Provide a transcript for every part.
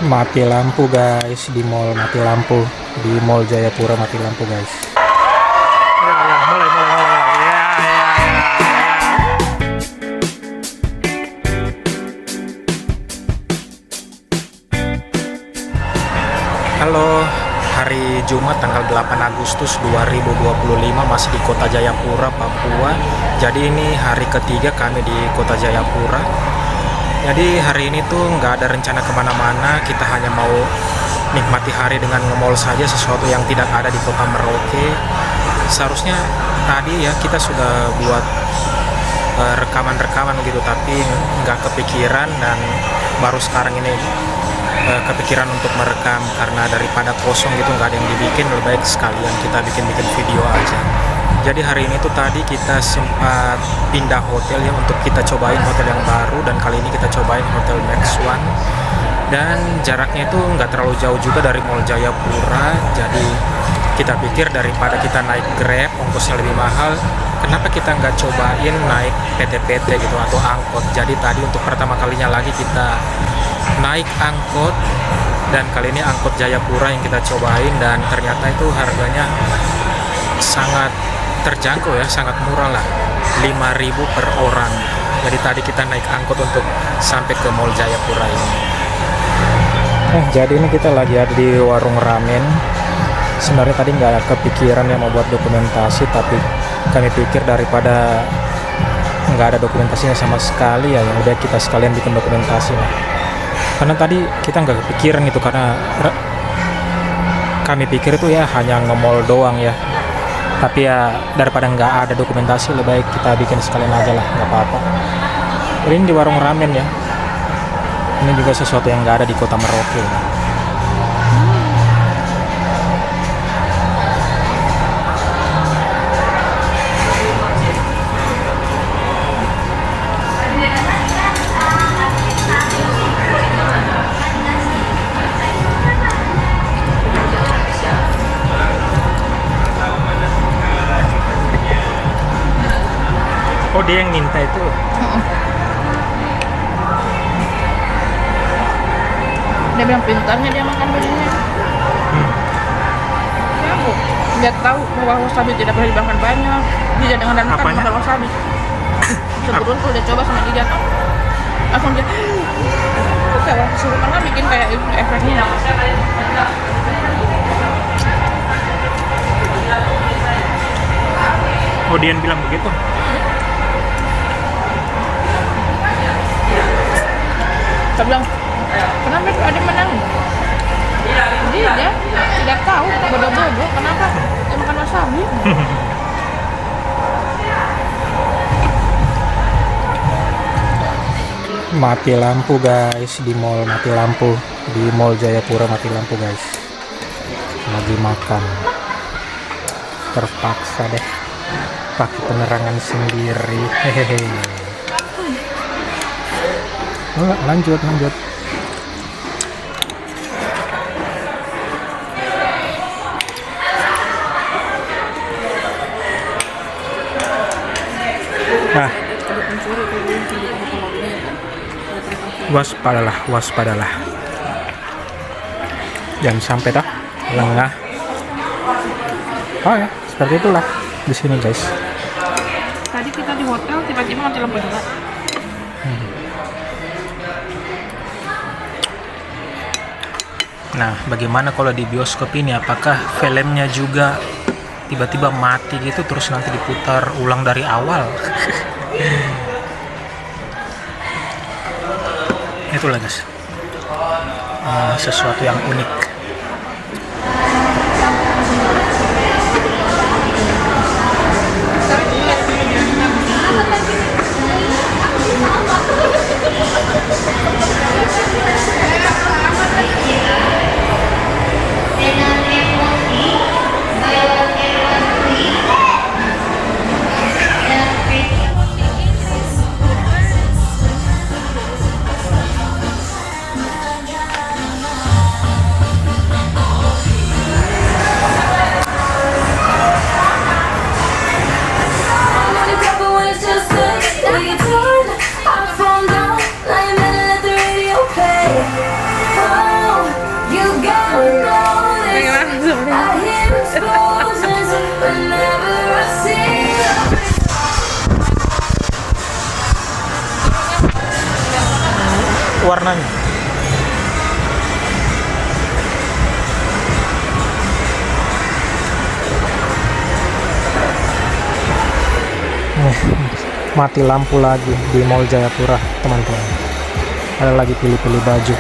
Mati lampu guys, di mall mati lampu, di Mall Jayapura mati lampu guys. Ya, mulai. Halo, hari Jumat tanggal 8 Agustus 2025 masih di Kota Jayapura, Papua. Jadi ini hari ketiga kami di Kota Jayapura. Jadi hari ini tuh nggak ada rencana kemana-mana, kita hanya mau nikmati hari dengan nge-mall saja, sesuatu yang tidak ada di Kota Merauke. Seharusnya tadi ya kita sudah buat rekaman-rekaman gitu, tapi nggak kepikiran dan baru sekarang ini kepikiran untuk merekam karena daripada kosong gitu nggak ada yang dibikin, lebih baik sekalian kita bikin video aja. Jadi hari ini tuh tadi kita sempat pindah hotel ya untuk kita cobain hotel yang baru, dan kali ini kita cobain Hotel Max One, dan jaraknya itu nggak terlalu jauh juga dari Mall Jayapura. Jadi kita pikir daripada kita naik Grab ongkosnya lebih mahal, kenapa kita nggak cobain naik PT-PT gitu atau angkot. Jadi tadi untuk pertama kalinya lagi kita naik angkot, dan kali ini angkot Jayapura yang kita cobain, dan ternyata itu harganya sangat terjangkau ya, sangat murah lah, 5.000 per orang. Jadi tadi kita naik angkot untuk sampai ke Mall Jayapura ini. Jadi ini kita lagi ada di warung ramen. Sebenarnya tadi nggak kepikiran ya mau buat dokumentasi, tapi kami pikir daripada nggak ada dokumentasinya sama sekali ya, yang udah kita sekalian bikin dokumentasi lah. Karena tadi kita nggak kepikiran gitu, karena kami pikir itu ya hanya nge-mall doang ya. Tapi ya daripada nggak ada dokumentasi, lebih baik kita bikin sekalian aja lah, nggak apa-apa. Ini di warung ramen ya. Ini juga sesuatu yang nggak ada di Kota Merauke. Oh, dia yang minta itu. Dia bilang pintarnya dia makan begini. Ya, Bu. Dia tahu bahwa wasabi tidak boleh dimakan banyak. Dia dengan dan makan wasabi. Sebelum tuh dia coba sama dia tuh. Langsung dia kayak kesurupan kan, bikin kayak efeknya. Oh, dia yang bilang begitu. Saya bilang, kenapa ada menang? Dia tidak tahu, bodoh-bodoh, kenapa dia makan wasabi? Mati lampu guys, di mall mati lampu, di Mall Jayapura mati lampu guys. Lagi makan, terpaksa deh pakai penerangan sendiri. Hehehe. Lanjut. Nah, waspadalah. Jangan sampai dah lengah. Oh ya, seperti itulah di sini guys. Tadi kita di hotel, tiba-tiba mati lampu juga. Nah, bagaimana kalau di bioskop ini? Apakah filmnya juga tiba-tiba mati gitu, terus nanti diputar ulang dari awal? Itulah guys, sesuatu yang unik. warnanya. Mati lampu lagi di Mall Jayapura, teman-teman. Ada lagi pilih-pilih baju.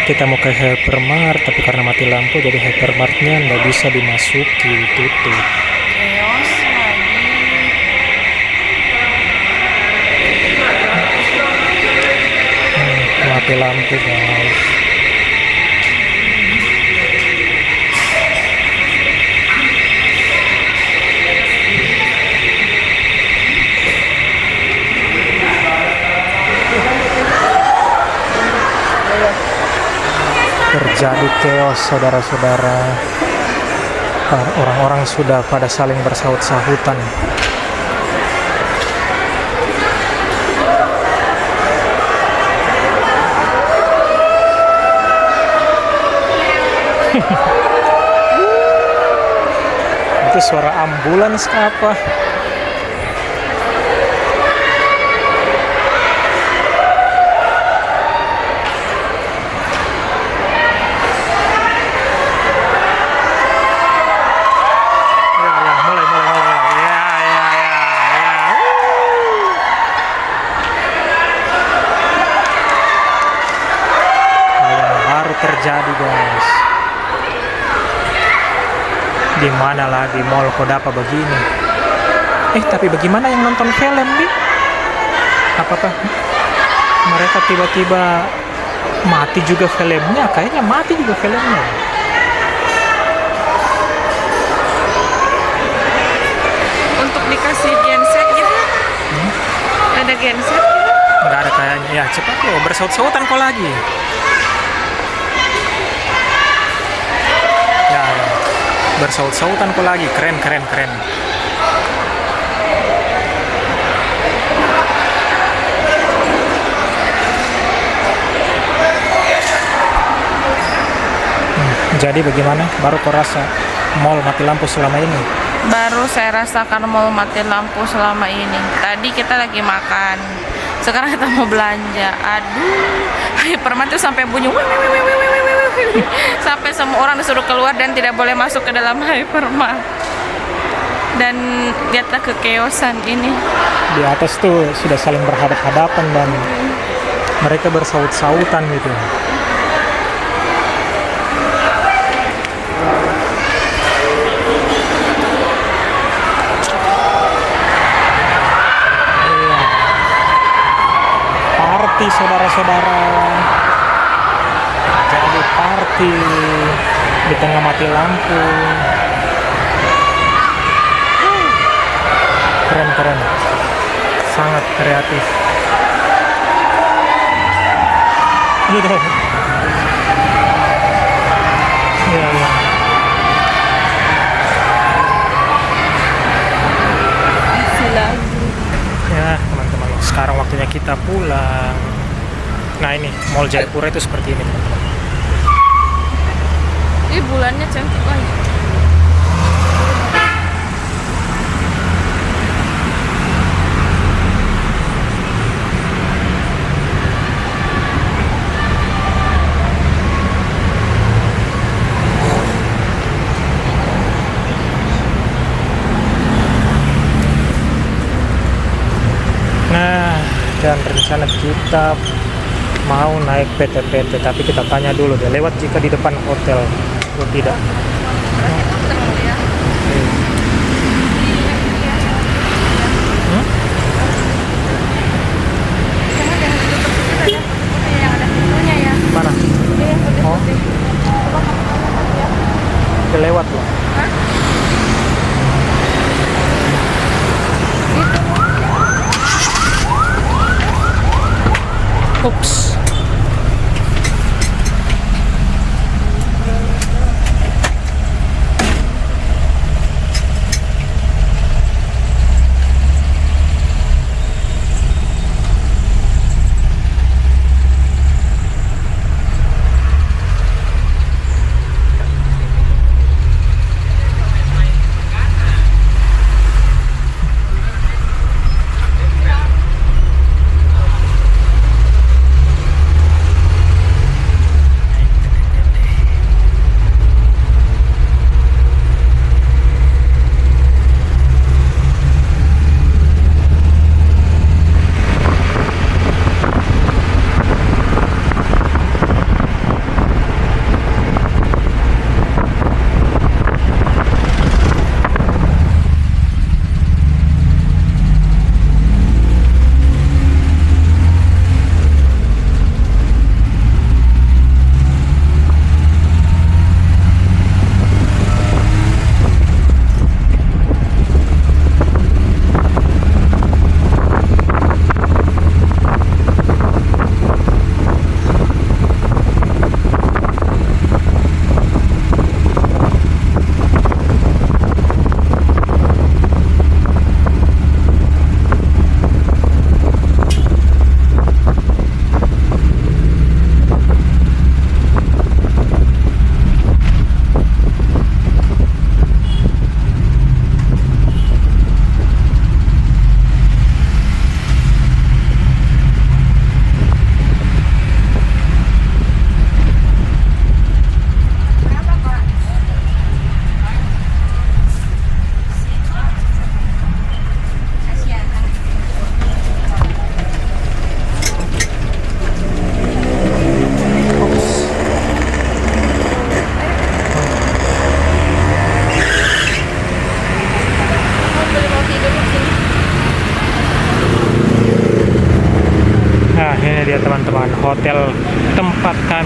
Kita mau ke hypermart, tapi karena mati lampu jadi hypermartnya nggak bisa dimasuki, tutup. Chaos lagi. Mati lampu guys. Terjadi chaos, saudara-saudara. Orang-orang sudah pada saling bersaut-sahutan. Itu suara ambulans apa? Terjadi guys. Di mana lagi mall Kodapa begini? Tapi bagaimana yang nonton film nih? Apakah mereka tiba-tiba mati juga filmnya? Kayaknya mati juga filmnya. Untuk dikasih genset gitu. Ada genset? Nggak ada kayaknya. Ya cepat loh, bersaut-sautan kok lagi. Bersaut-sautan kok lagi, keren. Jadi bagaimana? Baru kau rasa mall mati lampu selama ini? Baru saya rasakan mau mati lampu selama ini. Tadi kita lagi makan, sekarang kita mau belanja. Aduh, hypermart itu sampai bunyi sampai semua orang disuruh keluar dan tidak boleh masuk ke dalam hypermart. Dan lihatlah kekeosan ini. Di atas tuh sudah saling berhadap-hadapan dan mereka bersaut-sautan gitu. Party saudara-saudara. Jadi party di tengah mati lampu. Keren, sangat kreatif. Gitu. Iya. Ya teman-teman, sekarang waktunya kita pulang. Nah ini Mall Jayapura itu seperti ini teman-teman. Ini bulannya cantik lagi. Nah, dan rencana kita mau naik PT-PT, tapi kita tanya dulu deh, lewat jika di depan hotel atau tidak. Mana? Oh, lewat loh. Ups.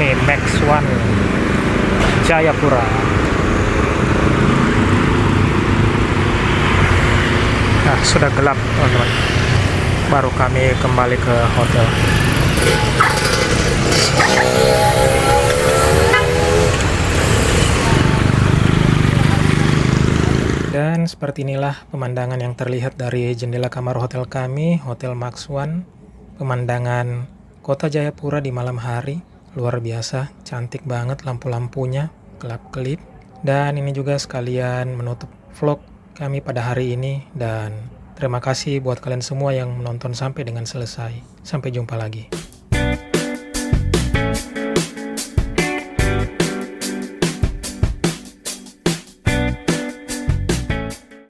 Ini Max One Jayapura. Nah, sudah gelap teman-teman. Baru kami kembali ke hotel. Dan seperti inilah pemandangan yang terlihat dari jendela kamar hotel kami, Hotel Max One. Pemandangan kota Jayapura di malam hari, luar biasa, cantik banget lampu-lampunya, gelap-gelip. Dan ini juga sekalian menutup vlog kami pada hari ini. Dan terima kasih buat kalian semua yang menonton sampai dengan selesai. Sampai jumpa lagi.